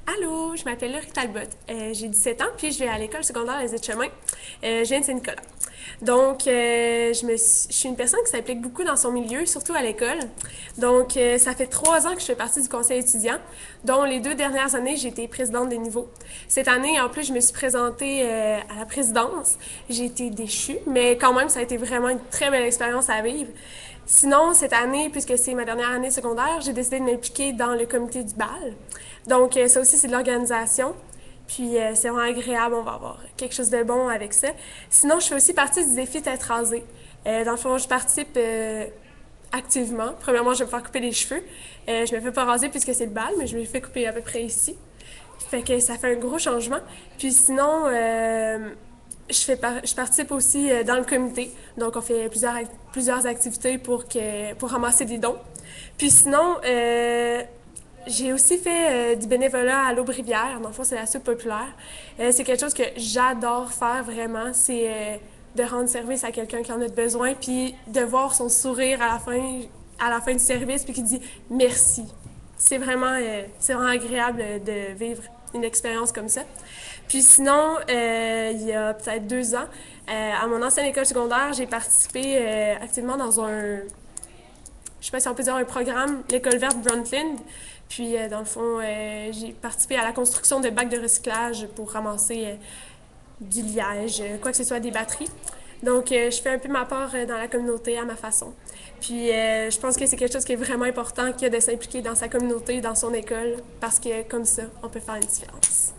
Allô, je m'appelle Laurie Talbot. J'ai 17 ans, puis je vais à l'école secondaire Les Aides-Chemins. Je viens de Saint-Nicolas. Donc, je suis une personne qui s'implique beaucoup dans son milieu, surtout à l'école. Donc, ça fait 3 ans que je fais partie du conseil étudiant, dont les 2 dernières années, j'ai été présidente des niveaux. Cette année, en plus, je me suis présentée à la présidence. J'ai été déchue, mais quand même, ça a été vraiment une très belle expérience à vivre. Sinon, cette année, puisque c'est ma dernière année secondaire, j'ai décidé de m'impliquer dans le comité du bal. Donc, ça aussi, c'est de l'organisation. Puis, c'est vraiment agréable, on va avoir quelque chose de bon avec ça. Sinon, je fais aussi partie du défi tête rasée. Dans le fond, je participe activement. Premièrement, je vais me faire couper les cheveux. Je me fais pas raser puisque c'est le bal, mais je me fais couper à peu près ici. Fait que ça fait un gros changement. Puis sinon, je participe aussi dans le comité. Donc, on fait plusieurs activités pour ramasser des dons. Puis sinon, j'ai aussi fait du bénévolat à l'Aube-Rivière. Dans le fond, c'est la soupe populaire. C'est quelque chose que j'adore faire vraiment. C'est de rendre service à quelqu'un qui en a besoin, puis de voir son sourire à la fin du service, puis qui dit merci. C'est vraiment agréable de vivre une expérience comme ça. Puis sinon, il y a peut-être 2 ans, à mon ancienne école secondaire, j'ai participé activement dans je sais pas si on peut dire un programme, l'école verte Brundtland. Puis, dans le fond, j'ai participé à la construction de bacs de recyclage pour ramasser du liège, quoi que ce soit, des batteries. Donc, je fais un peu ma part dans la communauté à ma façon. Puis, je pense que c'est quelque chose qui est vraiment important que de s'impliquer dans sa communauté, dans son école, parce que comme ça, on peut faire une différence.